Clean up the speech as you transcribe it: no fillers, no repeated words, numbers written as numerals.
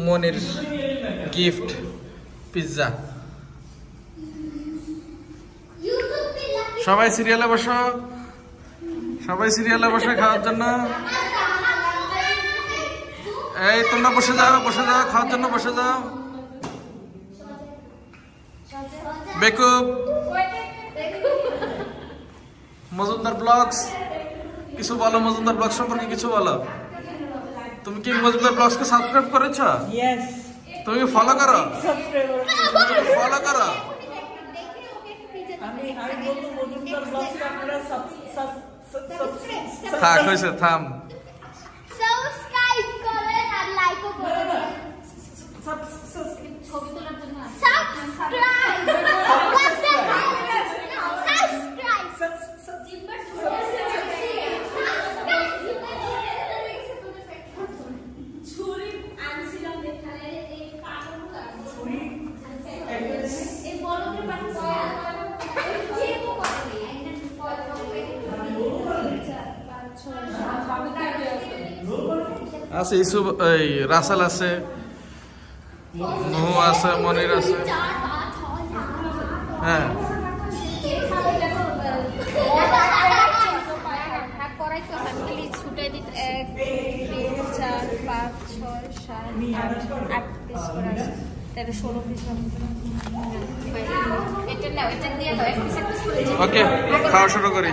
মনির gift pizza. সবাই সিরিয়ালে বসো, সবাই সিরিয়ালে বসে খাওয়ার জন্য। এই তোমরা বসে যাও, বসে যাও, খাওয়ার জন্য বসে যাও। বেকুব মজুমদার ব্লগস, কিছু বলো মজুমদার ব্লগ সম্পর্কে কিছু বলো। তুমি কি মজুমদার ব্লগস কে সাবস্ক্রাইব করেছো? यस। তুমি ফলো করো, ফলো করো। আমি বলবো মজুমদার ব্লগস কে আপনারা থাক হইছে, থাম। সাবস্ক্রাইব করেন আর লাইকও করুন। ছবি তোলার জন্য সাবস্ক্রাইব ছুরি আনছিলাম এখানে এই কাগজগুলো ছুরি এই বলকে পাঠিয়েছি যেও করে এখানে আছে ইসুব, এই রাসেল আছে, নুহু আছে, মনির আছে। হ্যাঁ এটা নাও, এটা দিয়ে দাও, ওকে, খাওয়া শুরু করি।